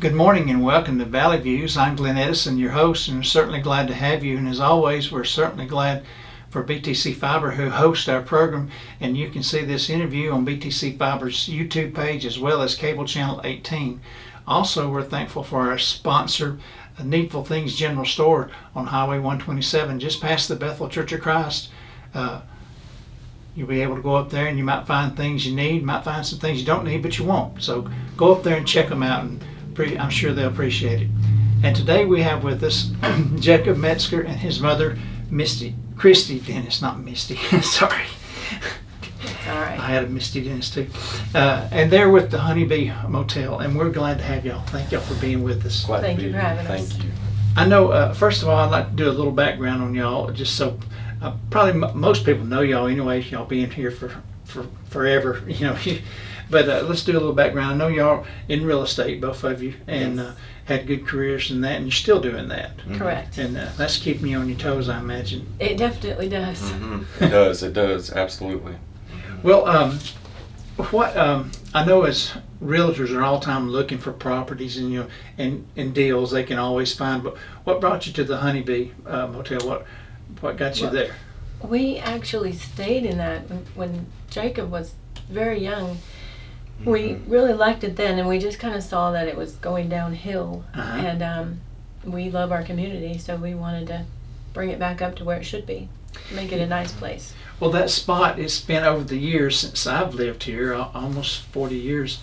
Good morning and welcome to Valley Views. I'm Glenn Edison, your host, and we're certainly glad to have you. And as always, we're certainly glad for BTC Fiber who hosts our program. And you can see this interview on BTC Fiber's YouTube page as well as cable channel 18. Also, we're thankful for our sponsor, Needful Things General Store on Highway 127, just past the Bethel Church of Christ. You'll be able to go up there and you might find things you need, might find some things you don't need, but you won't. So go up there and check them out, and I'm sure they'll appreciate it. And today we have with us Jacob Metzger and his mother, Christie Dennis, not Misty. Sorry. It's all right. I had a Misty Dennis too. And they're with the Honeybee Motel, and we're glad to have y'all. Thank y'all for being with us. Thank you for having us. Thank you. I know, first of all, I'd like to do a little background on y'all, just so probably most people know y'all anyway, y'all being here for forever, you know. But let's do a little background. I know y'all in real estate, both of you, and Yes. had good careers in that, and you're still doing that. Correct. And that's keeping you on your toes, I imagine. It definitely does. Mm-hmm. It does, absolutely. Well, I know as realtors are all the time looking for properties and and deals they can always find. But what brought you to the Honeybee Motel? What got you there? We actually stayed in that when Jacob was very young. We really liked it then, and we just kind of saw that it was going downhill. Uh-huh. And we love our community, so we wanted to bring it back up to where it should be, make it a nice place. Well, that spot, it's been over the years since I've lived here, almost 40 years.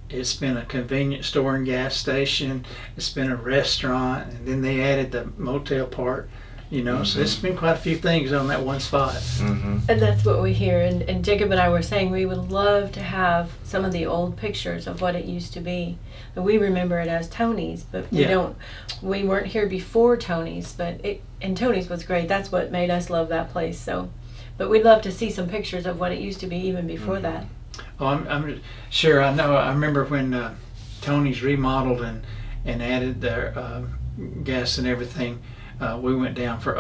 It's been a convenience store and gas station. It's been a restaurant, and then they added the motel part. So it's been quite a few things on that one spot. Mm-hmm. And that's what we hear. And Jacob and I were saying we would love to have some of the old pictures of what it used to be. But we remember it as Tony's, but we weren't here before Tony's, and Tony's was great. That's what made us love that place. So, but we'd love to see some pictures of what it used to be even before that. Oh, I'm sure. I know. I remember when Tony's remodeled and added their gas and everything. We went down for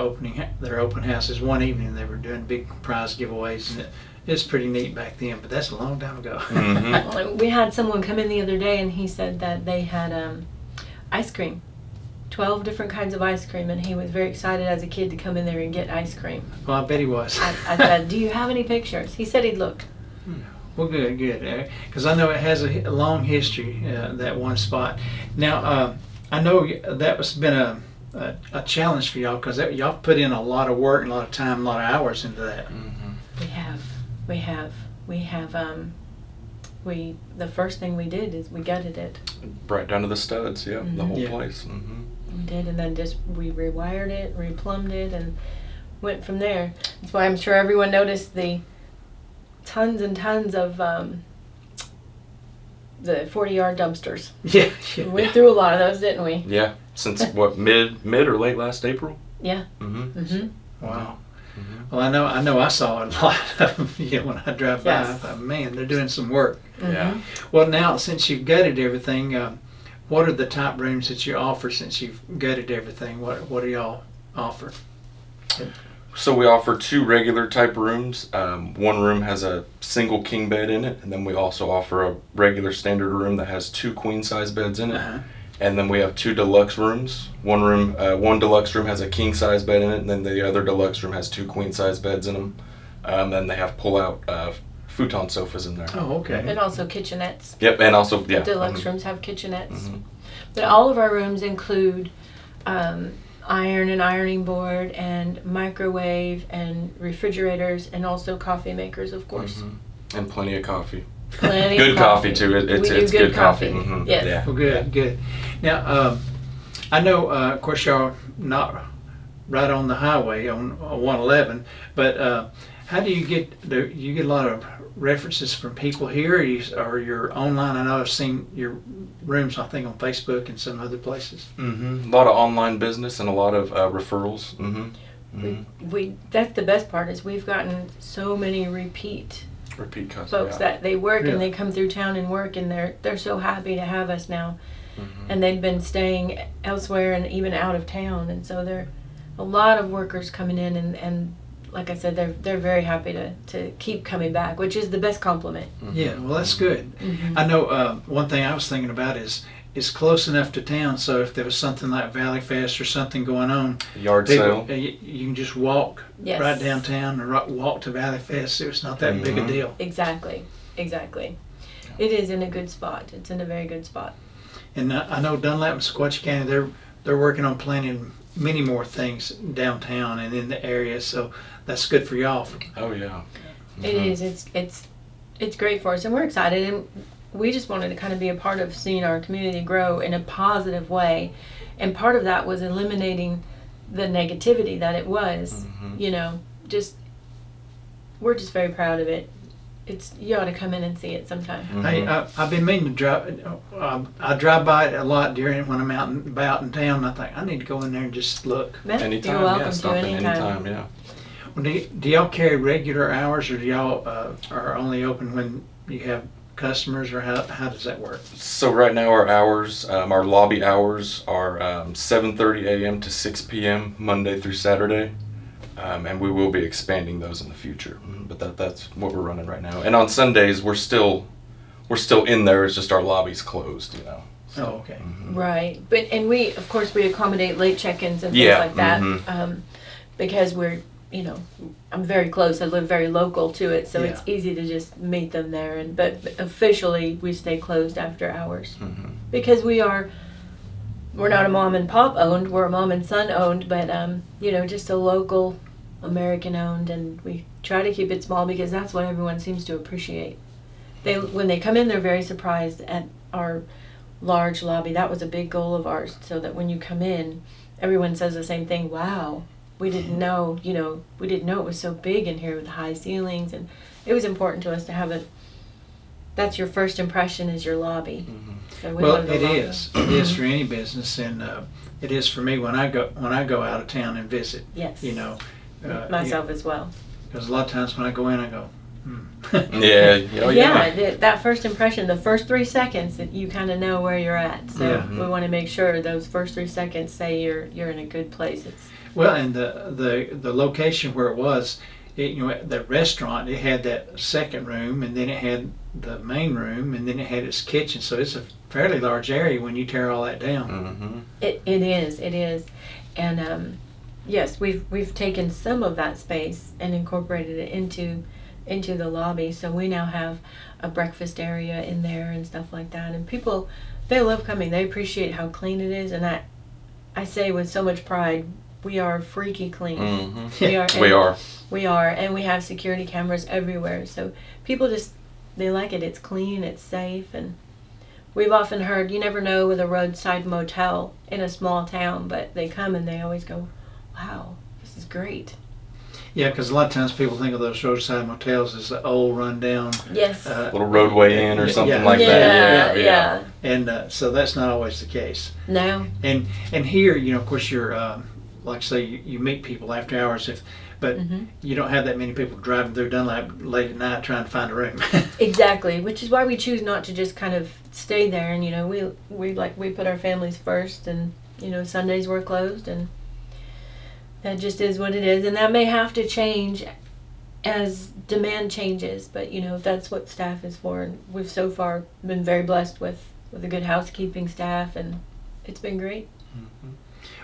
their open houses one evening. They were doing big prize giveaways, and it was pretty neat back then. But that's a long time ago. Mm-hmm. We had someone come in the other day, and he said that they had ice cream, 12 different kinds of ice cream, and he was very excited as a kid to come in there and get ice cream. Well, I bet he was. I said, "Do you have any pictures?" He said he'd look. Well, good. Because I know it has a long history, that one spot. Now, I know that was been a challenge for y'all, because y'all put in a lot of work and a lot of time, a lot of hours into that. Mm-hmm. We have. The first thing we did is we gutted it. Right down to the studs, the whole place. Mm-hmm. We did, and then we rewired it, replumbed it, and went from there. That's why I'm sure everyone noticed the tons and tons of the 40-yard dumpsters. Yeah. We went through a lot of those, didn't we? Yeah, since what, mid or late last April? Yeah. Mm-hmm. Mm-hmm. Wow. Mm-hmm. Well, I know I saw a lot of them, when I drive by. I Yes. thought, man, they're doing some work. Yeah. Well, now, since you've gutted everything, what are the type rooms that you offer since you've gutted everything? What do y'all offer? So we offer 2 regular type rooms. One room has a single king bed in it, and then we also offer a regular standard room that has 2 queen size beds in it. Uh-huh. And then we have 2 deluxe rooms. One deluxe room has a king size bed in it, and then the other deluxe room has 2 queen size beds in them. Then they have pull out futon sofas in there. Oh, okay. And also kitchenettes. Yep, and also The deluxe mhm. rooms have kitchenettes. Mhm. But all of our rooms include iron and ironing board and microwave and refrigerators and also coffee makers, of course. Mhm. And plenty of coffee. Plenty Good of coffee too. We do It's good coffee. coffee. Mhm. Yes. Yeah. Well, good. Now, I know, of course, y'all not right on the highway on 111, but how do you get you get a lot of references from people here, or you're online? I know I've seen your rooms, I think, on Facebook and some other places. Mm-hmm. A lot of online business and a lot of referrals. Mm-hmm. Mm-hmm. That's the best part is we've gotten so many repeat Repeat folks that they work Yeah. and they come through town and work, and they're so happy to have us now. Mm-hmm. And they've been staying elsewhere and even out of town, and so there are a lot of workers coming in, and like I said, they're very happy to keep coming back, which is the best compliment. Yeah, well, that's good. Mhm. I know one thing I was thinking about is it's close enough to town, so if there was something like Valley Fest or something going on, Yard people, sale. you can just walk Yes. right downtown or walk to Valley Fest. It's not that big a Mhm. deal. Exactly. It is in a good spot. It's in a very good spot. And I know Dunlap and Sequatchie County, they're working on planning many more things downtown and in the area, so that's good for y'all. Oh yeah. It is. It's great for us, and we're excited. And we just wanted to kind of be a part of seeing our community grow in a positive way. And part of that was eliminating the negativity that it was. Mhm. You know, we're just very proud of it. You ought to come in and see it sometime. Hey, I've been meaning to drive. I drive by it a lot when I'm out and about in town. And I think I need to go in there and just look. Yeah, Anytime, you're welcome yeah. to Stop in anytime. anytime, yeah. Well, do y'all carry regular hours, or do y'all are only open when you have customers, or how does that work? So right now our hours, our lobby hours are 7:30 a.m. to 6 p.m. Monday through Saturday, and we will be expanding those in the future. But that's what we're running right now. And on Sundays we're still in there. It's just our lobby's closed, you know. Oh, okay. Right, and we, of course, we accommodate late check-ins and things Yeah, like that, mhm. because I'm very close. I live very local to it, so Yeah. it's easy to just meet them there. But officially, we stay closed after hours because we're not a mom and pop owned. We're a mom and son owned, but just a local American owned, and we try to keep it small because that's what everyone seems to appreciate. When they come in, they're very surprised at our large lobby. That was a big goal of ours, so that when you come in, everyone says the same thing. Wow, we didn't know, we didn't know it was so big in here with high ceilings, and it was important to us to have it. That's your first impression, is your lobby. So we Well, wanted a it lobby. is. It is for any business, and it is for me when I go out of town and visit. Yes. Myself, as well. because a lot of times when I go in, I go, Yeah. Oh, yeah. That first impression, the first 3 seconds, that you kind of know where you're at. So Yeah. we want to make sure those first 3 seconds say you're in a good place. Well, and the location where it was, the restaurant, it had that second room, and then it had the main room, and then it had its kitchen. So it's a fairly large area when you tear all that down. It is, and yes, we've taken some of that space and incorporated it into the lobby. So we now have a breakfast area in there and stuff like that. And people, they love coming. They appreciate how clean it is, and I say with so much pride, we are freaky clean. We are, and we have security cameras everywhere. So people they like it. It's clean, it's safe, and we've often heard, you never know with a roadside motel in a small town, but they come and they always go, wow, this is great. Yeah, because a lot of times people think of those roadside motels as the old rundown. Yes. Little roadway inn or something yeah. like that. Yeah. And so that's not always the case. No. And here, of course, you're like I say, you meet people after hours, but you don't have that many people driving through Dunlap late at night trying to find a room. Exactly, which is why we choose not to just kind of stay there. And we put our families first, and Sundays we're closed, and that just is what it is. And that may have to change as demand changes, but that's what staff is for. And we've so far been very blessed with a good housekeeping staff, and it's been great.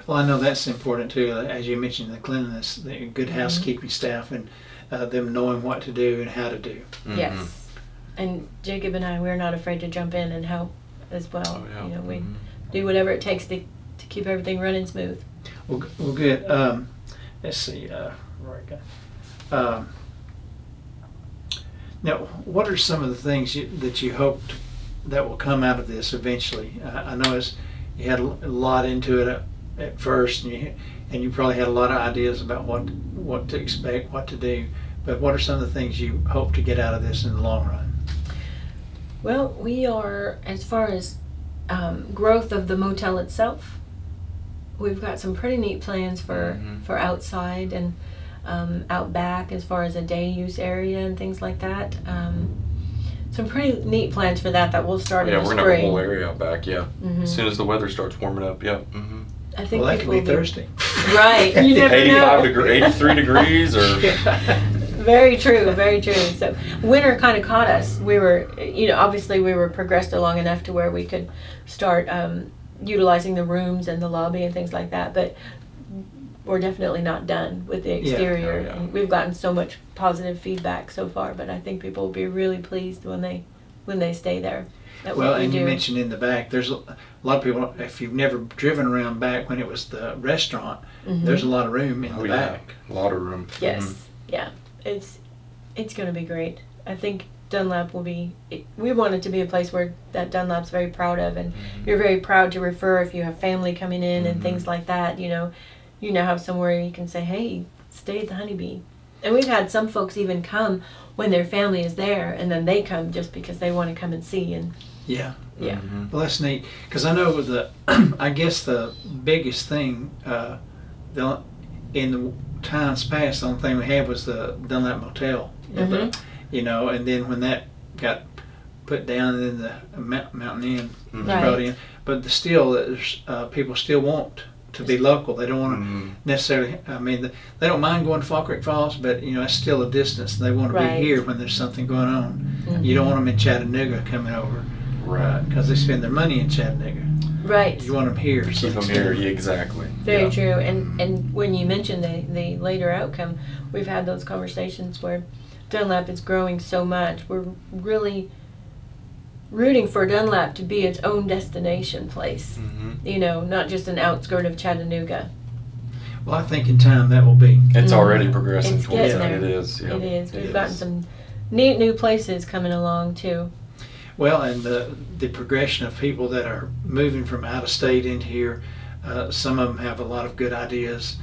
Well, I know that's important too, as you mentioned, the cleanliness, the good housekeeping staff, and them knowing what to do and how to do. Yes. And Jacob and I, we're not afraid to jump in and help as well. Oh, yeah. We do whatever it takes to keep everything running smooth. Well, good. Let's see. Now, what are some of the things that you hope that will come out of this eventually? I know you had a lot into it at first, and you probably had a lot of ideas about what to expect, what to do. But what are some of the things you hope to get out of this in the long run? Well, we are, as far as growth of the motel itself, we've got some pretty neat plans for outside and out back, as far as a day use area and things like that. Some pretty neat plans for that we'll start in the we're spring. gonna have a whole area out back. Yeah, as soon as the weather starts warming up. Yeah. I think Well, that could be Thursday. Right. You never 85 know. 83 degrees, or Very true, very true. So winter kind of caught us. We were, obviously we were progressed along enough to where we could start utilizing the rooms and the lobby and things like that. But we're definitely not done with the exterior. yeah. And we've gotten so much positive feedback so far. But I think people will be really pleased when they stay there. At Well, what we and do. you mentioned in the back, there's a lot of people, if you've never driven around back when it was the restaurant, Mhm. there's a lot of room in oh the yeah, back. a lot of room. Yes, yeah, it's going to be great. I think Dunlap will be. We want it to be a place where that Dunlap's very proud of, and you're very proud to refer if you have family coming in and things like that. You now have somewhere you can say, "Hey, stay at the Honeybee." And we've had some folks even come when their family is there, and then they come just because they want to come and see. And Yeah. yeah, Mhm. Well, that's neat, because I know I guess the biggest thing in the times past, the only thing we had was the Dunlap Motel. Mhm. And then when that got put down, and then the Mountain Inn was Right. brought in. But still, there's people still want to be local. They don't want to Mhm. necessarily. I mean, they don't mind going to Fall Creek Falls, but it's still a distance. They want to Right. be here when there's something going on. Mhm. You don't want them in Chattanooga coming over, Right. because they spend their money in Chattanooga. right. You want them here. Keep them here. Yeah, exactly. Very Yeah. true. And when you mentioned the later outcome, we've had those conversations where Dunlap is growing so much. We're really rooting for Dunlap to be its own destination place. Mhm. Not just an outskirt of Chattanooga. Well, I think in time that will be. It's Mhm. already progressing It's towards getting that. there. It is. Yep. It is. We've It gotten is. some neat new places coming along too. Well, and the progression of people that are moving from out of state into here, some of them have a lot of good ideas,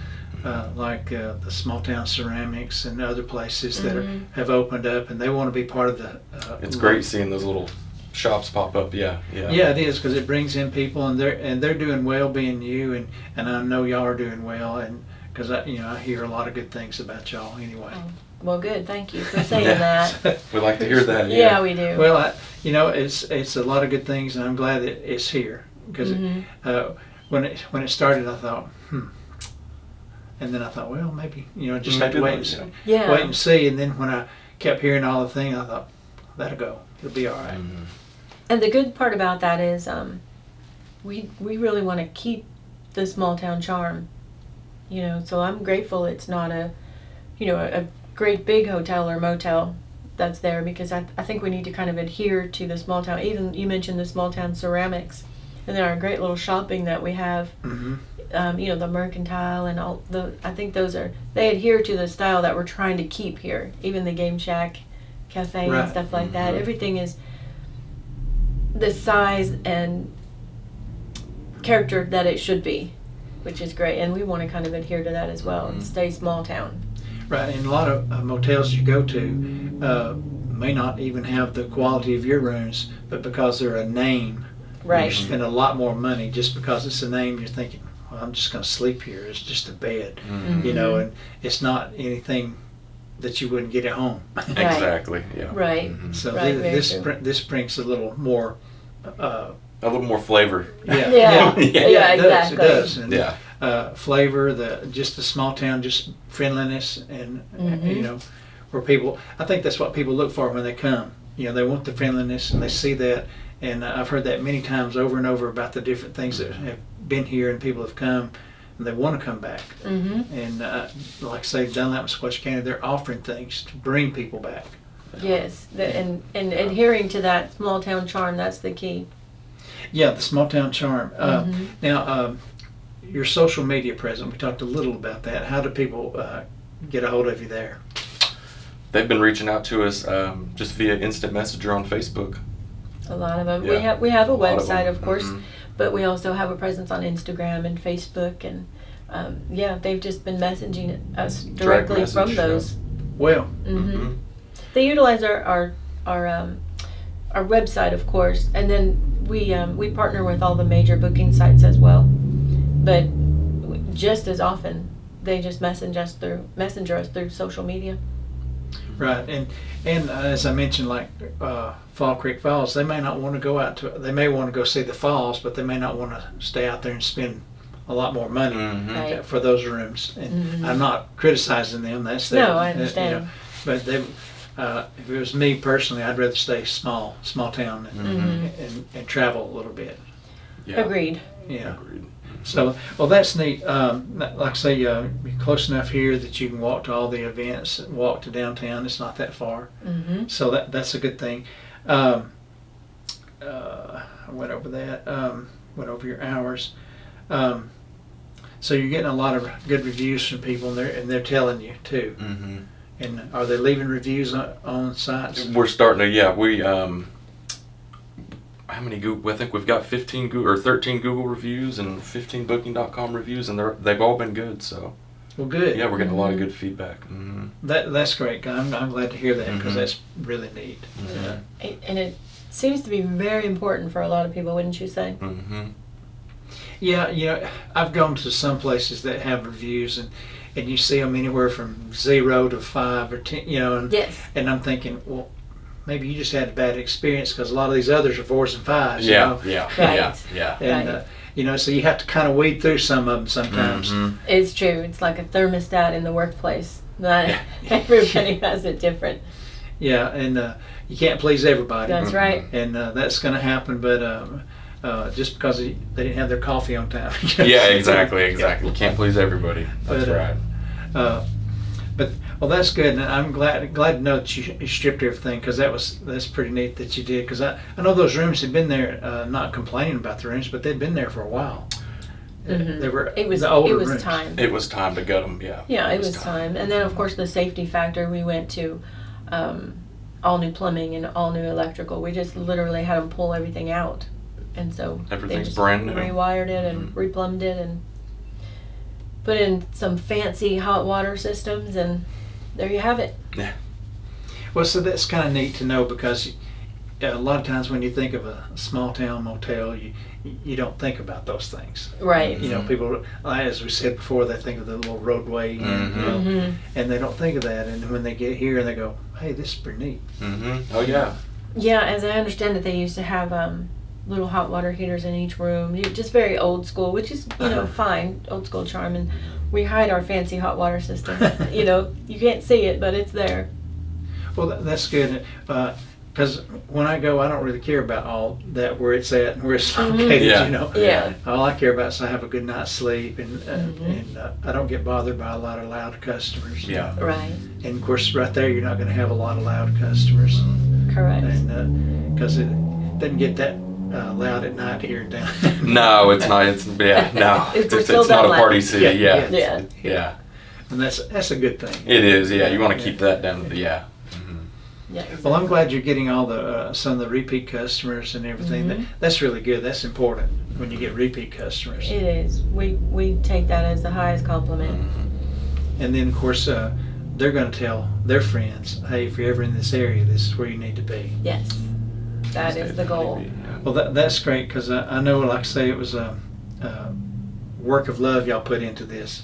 like the small town ceramics and other places that Mhm. have opened up, and they want to be part of the. It's great seeing those little shops pop up. Yeah. Yeah. Yeah, it is, because it brings in people, and they're doing well being you, and I know y'all are doing well, and because I hear a lot of good things about y'all anyway. Oh, well, good. Thank you for saying Yeah. that. We like to hear that. Yeah, we do. Well, it's a lot of good things, and I'm glad that it's here, because Mhm. when it started, I thought, and then I thought, well, maybe just have to Maybe wait not, and see, Yeah. wait and see, and then when I kept hearing all the things, I thought that'll go, it'll be all right. Mhm. And the good part about that is, we really want to keep the small town charm. So I'm grateful it's not a great big hotel or motel that's there, because I think we need to kind of adhere to the small town. Even you mentioned the small town ceramics, and then our great little shopping that we have. Hmm. The mercantile and all I think they adhere to the style that we're trying to keep here. Even the Game Shack cafe Right. and stuff like that. Mhm. Everything is the size and character that it should be, which is great. And we want to kind of adhere to that as well and Mhm. stay small town. Right, and a lot of motels you go to may not even have the quality of your rooms, but because they're a name, you Right. spend a lot more money just because it's a name. You're thinking, well, I'm just going to sleep here. It's just a bed, Mhm. and it's not anything that you wouldn't get at home. Exactly. Yeah. Right. Mhm. So Right, very this true. this brings a little more. A little more flavor. Yeah, Yeah. yeah, Yeah, it does. exactly. It does. And, Yeah. flavor, just the small town, just friendliness, and Mhm. where people. I think that's what people look for when they come. They want the friendliness, and they see that. And I've heard that many times over and over about the different things that have been here, and people have come, and they want to come back. Mm-hmm. And like I say, Dunlap and Squash County, they're offering things to bring people back. Yes. And adhering to that small town charm, that's the key. Yeah, the small town charm. Mhm. Now, your social media presence, we talked a little about that. How do people get a hold of you there? They've been reaching out to us just via instant messenger on Facebook. A lot of them. Yeah. We have a lot of website, them. of course, Mhm. but we also have a presence on Instagram and Facebook, and they've just been messaging us Direct directly from message, those. Well, Hmm. Mhm. They utilize our website, of course, and then we partner with all the major booking sites as well. But just as often, they just messenger us through social media. right, and as I mentioned, like Fall Creek Falls, they may not want to go out to. They may want to go see the falls, but they may not want to stay out there and spend a lot more money Right. for those rooms. And I'm not criticizing them. That's No, their, I understand. but they, if it was me personally, I'd rather stay small town and travel a little bit. Yeah. Agreed. Yeah. Agreed. So, well, that's neat. Like I say, you're close enough here that you can walk to all the events, walk to downtown. It's not that far. So that's a good thing. I went over that. Went over your hours. So you're getting a lot of good reviews from people, and they're telling you too. And are they leaving reviews on sites? We're starting to, yeah. We how many Google? I think we've got 15 Google or 13 Google reviews and 15 Booking.com reviews, and they've all been good. So Well, good. yeah, we're getting a lot of good feedback. That's great. I'm glad to hear that because that's really neat. And it seems to be very important for a lot of people, wouldn't you say? Yeah, I've gone to some places that have reviews, and you see them anywhere from 0 to 5 or 10, and, Yes. and I'm thinking, well, maybe you just had a bad experience because a lot of these others are 4s and 5s. Yeah. And, so you have to kind of weed through some of them sometimes. It's true. It's like a thermostat in the workplace. Not everybody has it different. Yeah, and you can't please everybody. That's right. And that's going to happen, but just because they didn't have their coffee on time. Yeah, exactly. You can't please everybody. That's right. But that's good, and I'm glad to know that you stripped everything because that's pretty neat that you did. Because I know those rooms had been there, not complaining about the rooms, but they'd been there for a while. They were It was the older it was rooms. time. It was time to gut them. Yeah. Yeah, it was time. And then of course the safety factor. We went to all new plumbing and all new electrical. We just literally had them pull everything out, and so they Everything's just brand new. rewired it and replumbed it and put in some fancy hot water systems, and there you have it. Yeah. Well, so that's kind of neat to know because a lot of times when you think of a small town motel, you don't think about those things. Right. People, as we said before, they think of the little roadway, and they don't think of that. And when they get here, and they go, "Hey, this is pretty neat." Oh yeah. Yeah, as I understand it, they used to have little hot water heaters in each room. Just very old school, which is fine, old school charm. And we hide our fancy hot water system. You can't see it, but it's there. Well, that's good. Because when I go, I don't really care about all that, where it's at and where it's located. Yeah. All I care about is I have a good night's sleep, and I don't get bothered by a lot of loud customers. Yeah. Right. And of course, right there, you're not going to have a lot of loud customers. Correct. And because it doesn't get that loud at night here in town. No, it's not. It's no. We're It's still not that a party loud. city. Yeah. Yeah. Yeah. And that's a good thing. It is. Yeah. You want to keep that down. Yeah. Yeah. Exactly. Well, I'm glad you're getting all the some of the repeat customers and everything. That's really good. That's important when you get repeat customers. It is. We take that as the highest compliment. And then, of course, they're going to tell their friends, "Hey, if you're ever in this area, this is where you need to be." Yes. That is the goal. Well, that's great because I know, like I say, it was a work of love y'all put into this.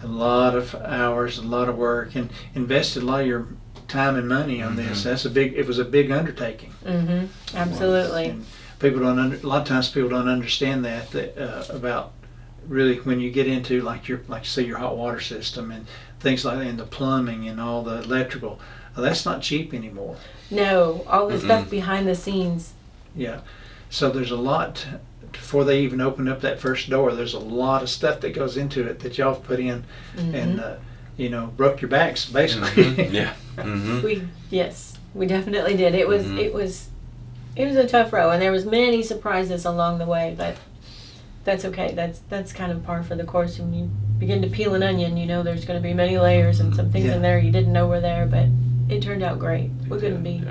A lot of hours, a lot of work, and invested a lot of your time and money on this. It was a big undertaking. Absolutely. And people don't a lot of times people don't understand that about really when you get into like you say your hot water system and things like that, and the plumbing and all the electrical. That's not cheap anymore. No, all the stuff behind the scenes. Yeah. So there's a lot before they even open up that first door. There's a lot of stuff that goes into it that y'all put in, and broke your backs basically. Yeah. We definitely did. It was a tough row, and there was many surprises along the way, but that's okay. That's kind of par for the course. When you begin to peel an onion, there's going to be many layers and some things in there you didn't know were there, but it turned out great. We couldn't be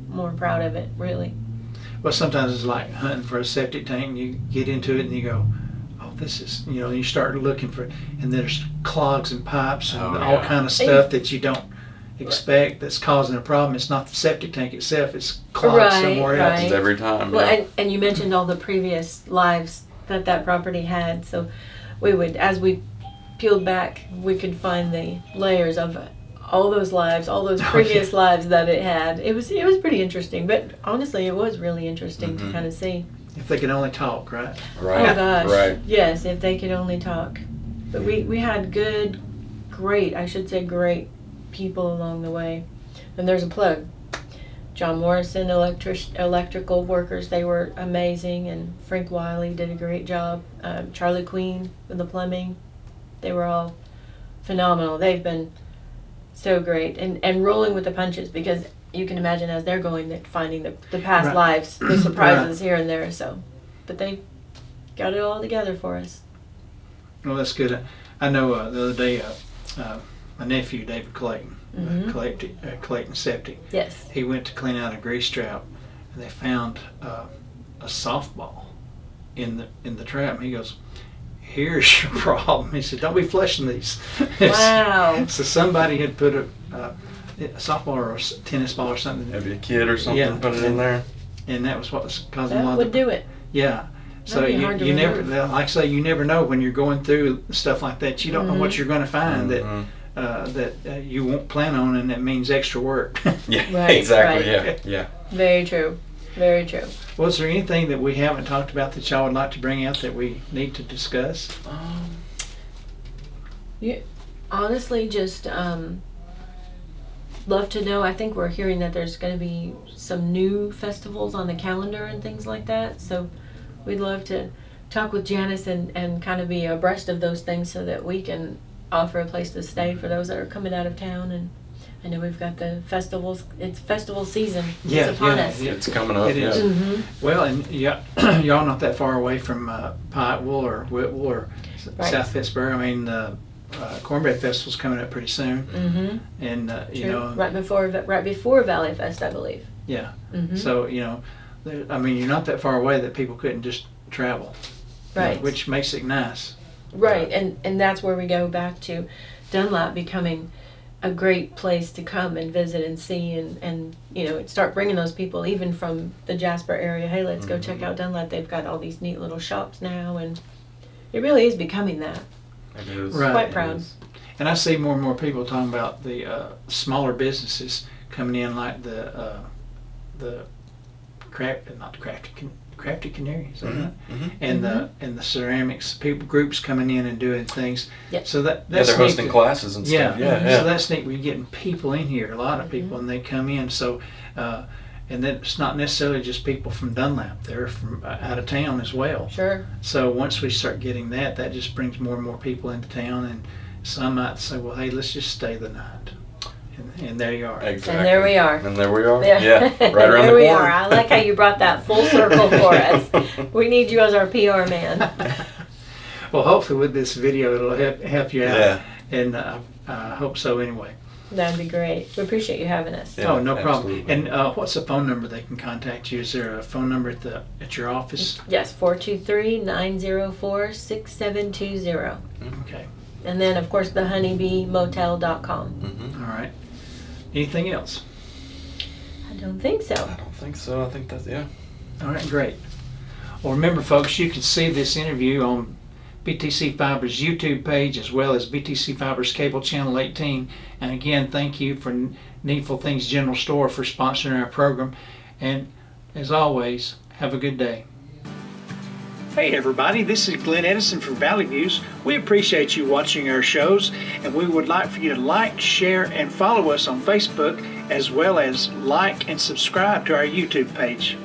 more proud of it, really. Well, sometimes it's like hunting for a septic tank, and you get into it and you go, "Oh, this is," you start looking for it, and there's clogs and pipes and all kind of stuff that you don't expect that's causing a problem. It's not the septic tank itself; it's clogged somewhere else. Happens every time. Well, and you mentioned all the previous lives that property had, so we would, as we peeled back, we could find the layers of all those lives, all those previous lives that it had. It was pretty interesting, but honestly, it was really interesting to kind of see. If they could only talk, right? Right. Oh gosh. Right. Yes, if they could only talk. But we had great people along the way. And there's a plug. John Morrison, electrical workers, they were amazing, and Frank Wiley did a great job. Charlie Queen with the plumbing, they were all phenomenal. They've been so great, and rolling with the punches, because you can imagine as they're going, that finding the past Right. lives, the surprises here and there. So, but they got it all together for us. Well, that's good. I know the other day, my nephew, David Clayton, Mhm. Clayton Septic, Yes. he went to clean out a grease trap, and they found a softball in the trap. And he goes, "Here's your problem." He said, "Don't be flushing these." Wow. So somebody had put a softball or a tennis ball or something, Maybe a kid or something, Yeah. put it in there. and that was what was causing a That lot would of do it. Yeah. So That'd be hard to you never, remove. like I say, you never know when you're going through stuff like that. You don't know what Mhm. you're going to find Mhm. that you won't plan on, and that means extra work. Yeah, Right, exactly. right. Yeah, yeah. Very true. Very true. Well, is there anything that we haven't talked about that y'all would like to bring out that we need to discuss? Honestly, just love to know. I think we're hearing that there's going to be some new festivals on the calendar and things like that. So we'd love to talk with Janice and kind of be abreast of those things so that we can offer a place to stay for those that are coming out of town. And I know we've got the festivals. It's festival season. Yeah, It's upon yeah, us. yeah. It's coming up. It Yeah. is. Mhm. Well, and y'all not that far away from Pikeville or Whitwell or Right. South Pittsburgh. I mean, Cornbread Festival's coming up pretty soon, Mhm. and you True. know, right before Valley Fest, I believe. yeah. Mhm. So you know, I mean, you're not that far away that people couldn't just travel, you know, Right. which makes it nice. Right, and that's where we go back to Dunlap becoming a great place to come and visit and see and you know, start bringing those people even from the Jasper area. Hey, let's go check out Dunlap. They've got all these neat little shops now, and it really is becoming that. It is. Right. Quite It proud. is. And I see more and more people talking about the smaller businesses coming in, like the crafty canary, is that Mhm, right? mhm. And the ceramics people groups coming in and doing things. Yep. So Yeah, that's they're neat hosting to- classes and Yeah, stuff. Yeah, So that's neat. We're getting people in here, a lot of people, and they come in. So, and then it's not necessarily just people from Dunlap. They're from out of town as well. Sure. So once we start getting that just brings more and more people into town, and some might say, well, hey, let's just stay the night. And there you are. Exactly. And there we are. And there we are. Yeah. Yeah, right around there the we corner. are. I like how you brought that full circle for us. We need you as our PR man. Well, hopefully with this video, it'll help you out. Yeah. And I hope so anyway. That'd be great. We appreciate you having us. Yeah, Oh, no problem. absolutely. And what's the phone number they can contact you? Is there a phone number at your office? Yes, 423-904-6720. Okay. And then, of course, the honeybeemotel.com. Mhm. All right. Anything else? I don't think so. I don't think so. I think that's, yeah. All right, great. Well, remember, folks, you can see this interview on BTC Fiber's YouTube page as well as BTC Fiber's Cable Channel 18. And again, thank you for Needful Things General Store for sponsoring our program. And as always, have a good day. Hey everybody, this is Glenn Edison from Valley Views. We appreciate you watching our shows, and we would like for you to like, share, and follow us on Facebook, as well as like and subscribe to our YouTube page.